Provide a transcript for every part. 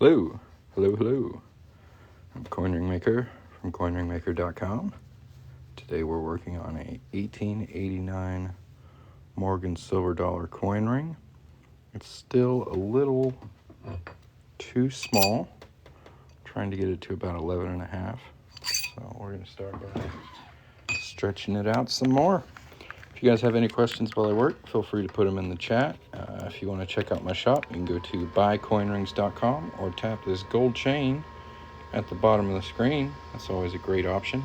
Hello, hello. I'm Coin Ring Maker from coinringmaker.com. Today we're working on a 1889 Morgan silver dollar coin ring. It's still a little too small. I'm trying to get it to about 11 and a half. So we're going to start by stretching it out some more. If you guys have any questions while I work, feel free to put them in the chat. If you want to check out my shop, you can go to buycoinrings.com or tap this gold chain at the bottom of the screen. That's always a great option.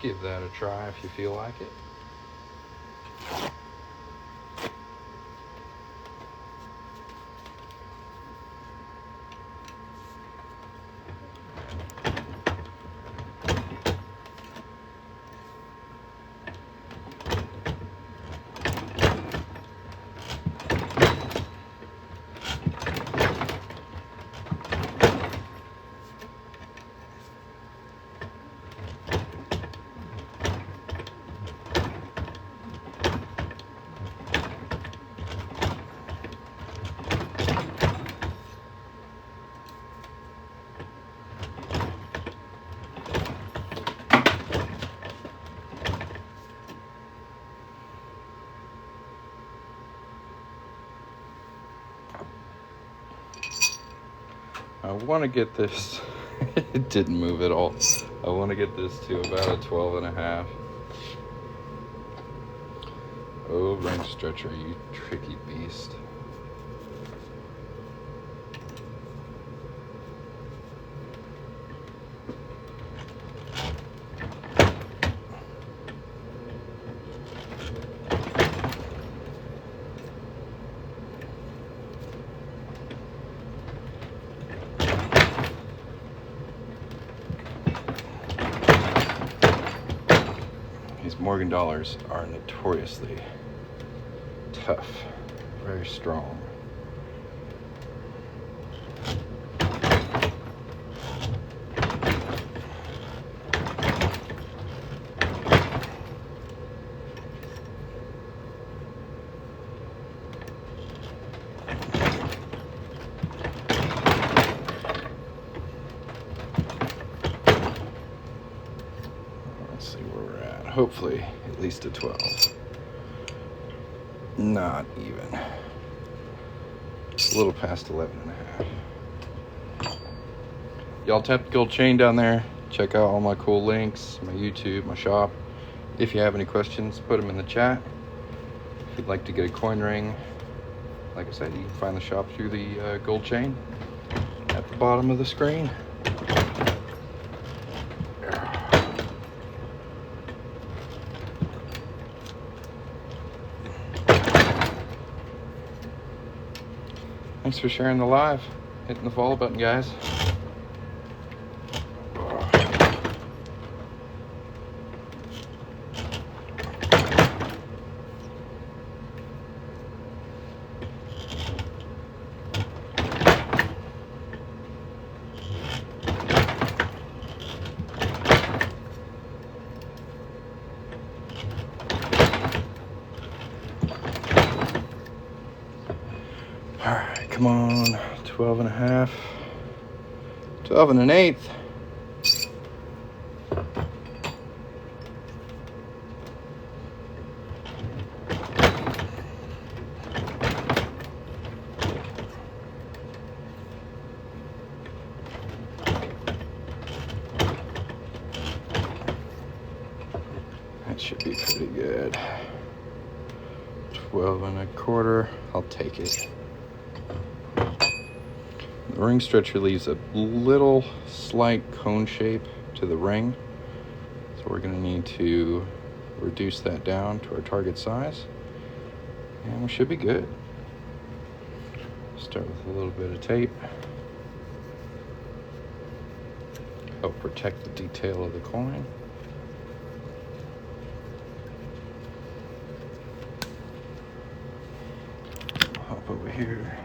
Give that a try if you feel like it. I want to get this, it didn't move at all. I want to get this to about a 12 and a half. Oh, ring stretcher, you tricky beast. These Morgan dollars are notoriously tough, very strong. Let's see where we're at. Hopefully at least a 12. Not even. Just a little past 11 and a half. Y'all tap the gold chain down there. Check out all my cool links, my YouTube, my shop. If you have any questions, put them in the chat. If you'd like to get a coin ring, like I said, you can find the shop through the gold chain at the bottom of the screen. Thanks for sharing the live. Hitting the follow button, guys. All right, come on. 12 and a half. 12 and an eighth. That should be pretty good. 12 and a quarter. I'll take it. The ring stretcher leaves a little slight cone shape to the ring, so we're going to need to reduce that down to our target size, and we should be good. Start with a little bit of tape. Help protect the detail of the coin. Hop over here.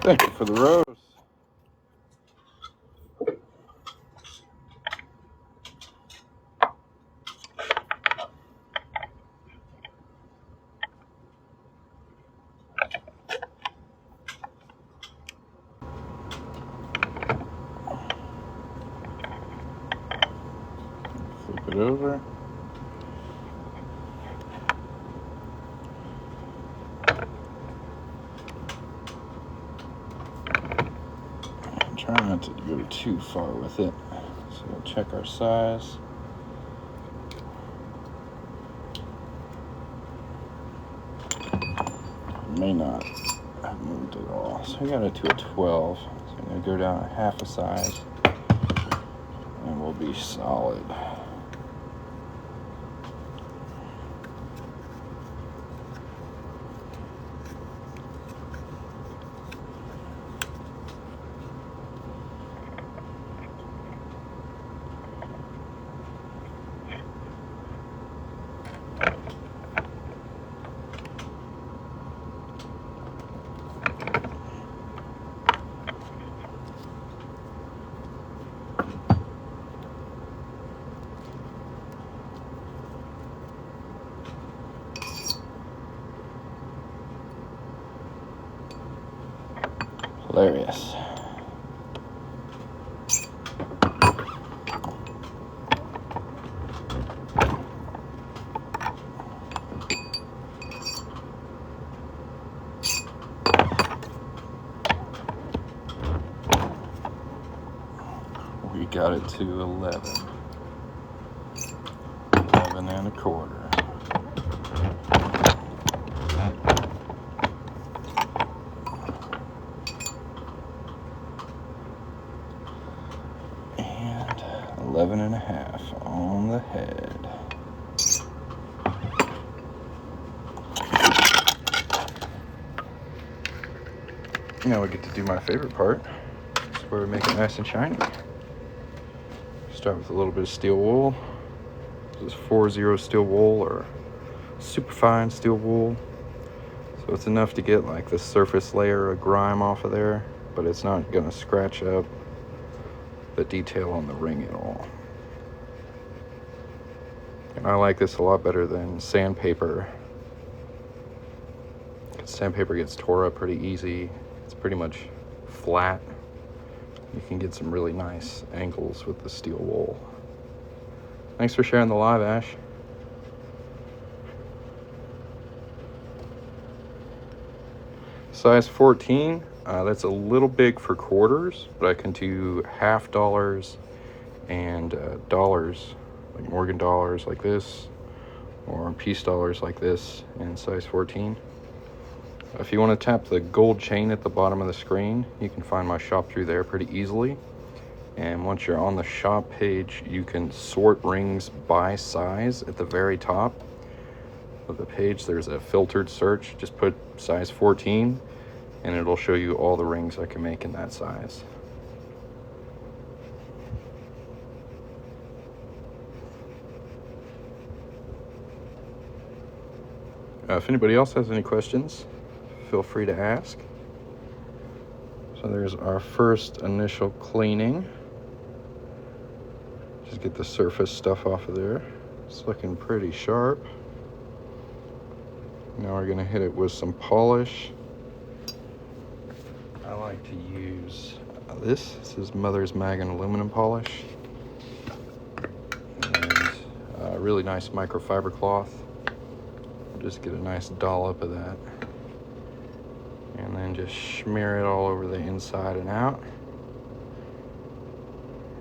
Thank you for the rose. over. I'm trying not to go too far with it. So we'll check our size. May not have moved at all. So I got it to a 12. So I'm going to go down a half a size and we'll be solid. Hilarious. We got it to 11. 11 and a quarter. And 11 and a half on the head. Now we get to do my favorite part. This is where we make it nice and shiny. Start with a little bit of steel wool. This is 4-0 steel wool or super fine steel wool. So it's enough to get like the surface layer of grime off of there, but it's not gonna scratch up the detail on the ring at all. And I like this a lot better than sandpaper. Sandpaper gets tore up pretty easy. It's pretty much flat. You can get some really nice angles with the steel wool. Thanks for sharing the live, Ash. Size 14, that's a little big for quarters, but I can do half dollars and dollars, like Morgan dollars like this, or piece dollars like this in size 14. If you want to tap the gold chain at the bottom of the screen, you can find my shop through there pretty easily. And once you're on the shop page, you can sort rings by size at the very top of the page. There's a filtered search. Just put size 14 and it'll show you all the rings I can make in that size. If anybody else has any questions, feel free to ask. So there's our first initial cleaning. Just get the surface stuff off of there. It's looking pretty sharp. Now we're gonna hit it with some polish. I like to use this. This is Mother's Magan aluminum polish. And a really nice microfiber cloth. Just get a nice dollop of that. And then just smear it all over the inside and out.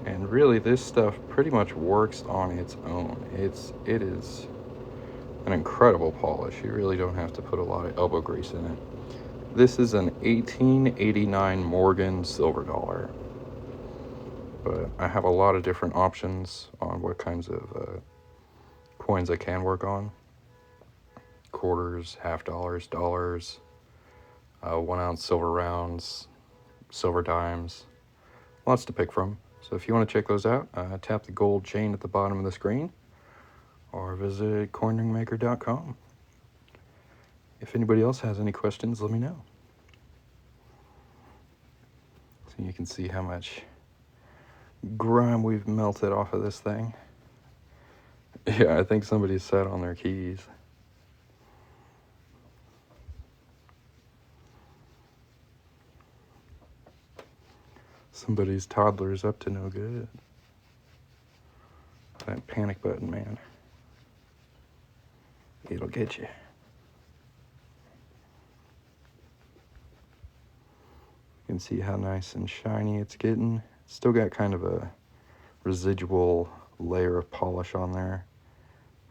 And really this stuff pretty much works on its own. It is an incredible polish. You really don't have to put a lot of elbow grease in it. This is an 1889 Morgan silver dollar. But I have a lot of different options on what kinds of coins I can work on. Quarters, half dollars, dollars, 1 ounce silver rounds, silver dimes, lots to pick from. So if you want to check those out, tap the gold chain at the bottom of the screen or visit coinringmaker.com. If anybody else has any questions, let me know. So you can see how much grime we've melted off of this thing. Yeah, I think somebody sat on their keys. Somebody's toddler's up to no good. That panic button, man. It'll get you. You can see how nice and shiny it's getting. It's still got kind of a residual layer of polish on there.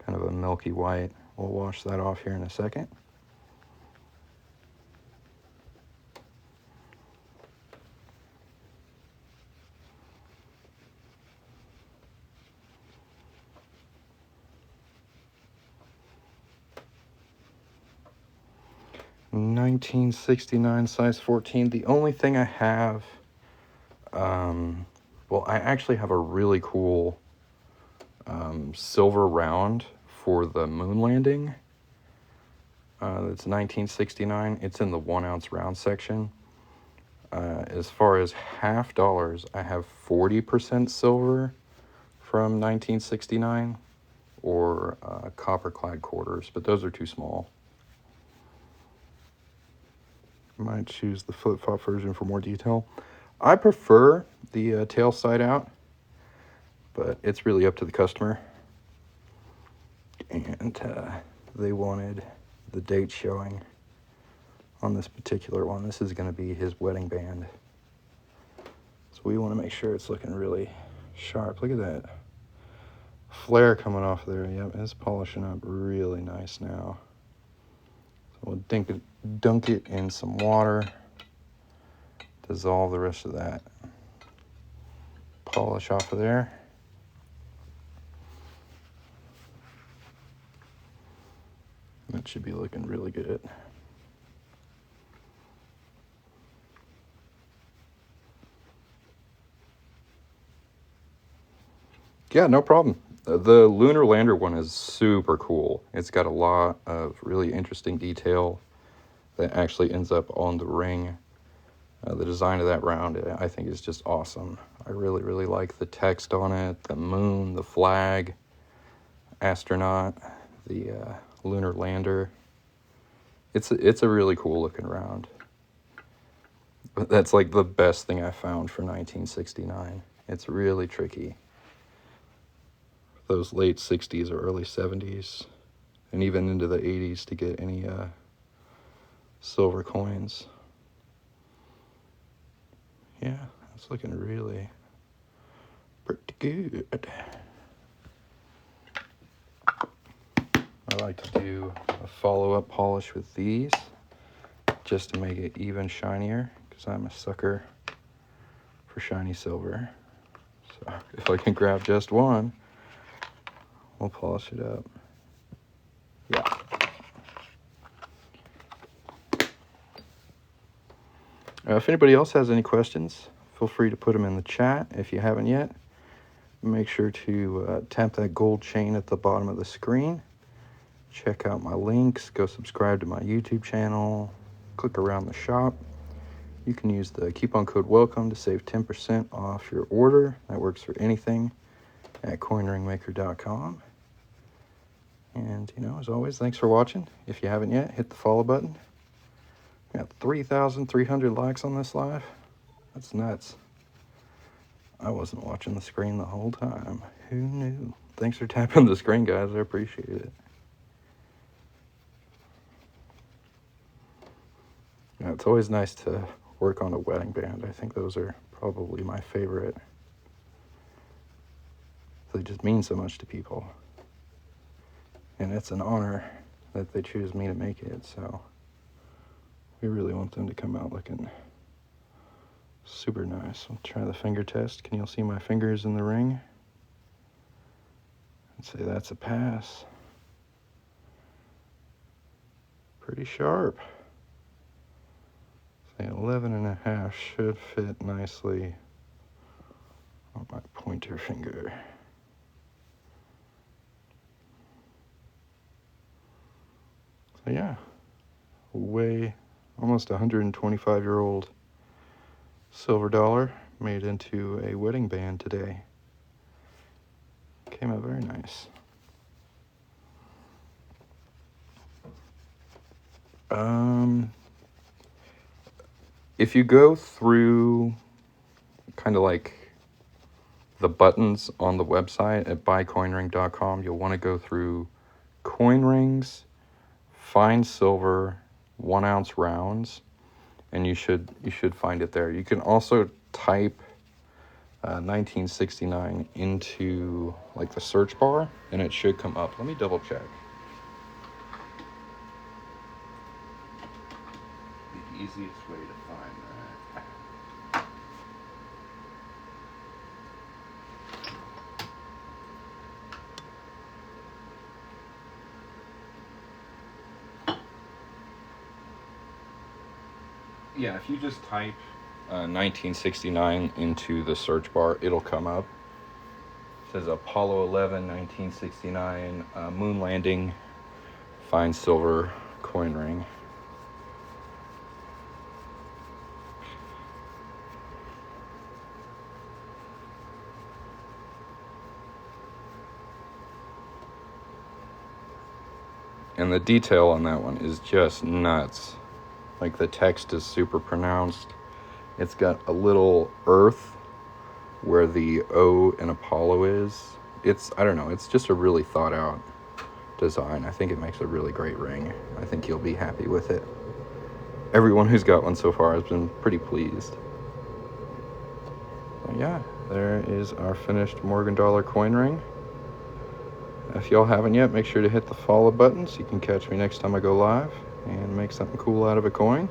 Kind of a milky white. We'll wash that off here in a second. $19.69, size 14. The only thing I have, well, I actually have a really cool silver round for the moon landing. It's $19.69. It's in the 1 ounce round section. As far as half dollars, I have 40% silver from 1969 or copper clad quarters, but those are too small. Might choose the flip-flop version for more detail. I prefer the tail side out, but it's really up to the customer. And they wanted the date showing on this particular one. This is going to be his wedding band. So we want to make sure it's looking really sharp. Look at that flare coming off there. Yep, it's polishing up really nice now. So we'll dunk it in some water, dissolve the rest of that polish off of there. That should be looking really good. Yeah, no problem. The lunar lander one is super cool. It's got a lot of really interesting detail that actually ends up on the ring. The design of that round, I think, is just awesome. I really, really like the text on it, the moon, the flag, astronaut, the lunar lander. It's a really cool looking round. That's like the best thing I found for 1969. It's really tricky. Those late 60s or early 70s, and even into the 80s to get any silver coins. Yeah, it's looking really pretty good. I like to do a follow-up polish with these just to make it even shinier, because I'm a sucker for shiny silver. So if I can grab just one, we'll polish it up. Yeah. If anybody else has any questions, feel free to put them in the chat. If you haven't yet, make sure to tap that gold chain at the bottom of the screen. Check out my links. Go subscribe to my YouTube channel. Click around the shop. You can use the coupon code WELCOME to save 10% off your order. That works for anything at coinringmaker.com. And, as always, thanks for watching. If you haven't yet, hit the follow button. We got 3,300 likes on this live. That's nuts. I wasn't watching the screen the whole time. Who knew? Thanks for tapping the screen, guys. I appreciate it. It's always nice to work on a wedding band. I think those are probably my favorite. They just mean so much to people. And it's an honor that they choose me to make it, so we really want them to come out looking super nice. I'll try the finger test. Can you see my fingers in the ring? I'd say that's a pass. Pretty sharp. Say 11.5 should fit nicely on my pointer finger. So yeah, almost 125-year-old silver dollar made into a wedding band today. Came out very nice. If you go through kind of like the buttons on the website at buycoinring.com, you'll want to go through coin rings, fine silver, 1 ounce rounds, and you should find it there. You can also type 1969 into like the search bar, and it should come up. Let me double check. The easiest way to find that. Yeah, if you just type 1969 into the search bar, it'll come up. It says Apollo 11, 1969, moon landing, fine silver coin ring. And the detail on that one is just nuts. Like, the text is super pronounced. It's got a little earth where the O in Apollo is. I don't know, it's just a really thought out design. I think it makes a really great ring. I think you'll be happy with it. Everyone who's got one so far has been pretty pleased. So yeah, there is our finished Morgan dollar coin ring. If y'all haven't yet, make sure to hit the follow button so you can catch me next time I go live and make something cool out of a coin.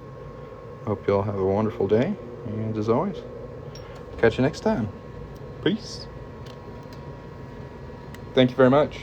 Hope y'all have a wonderful day, and as always, catch you next time. Peace. Thank you very much.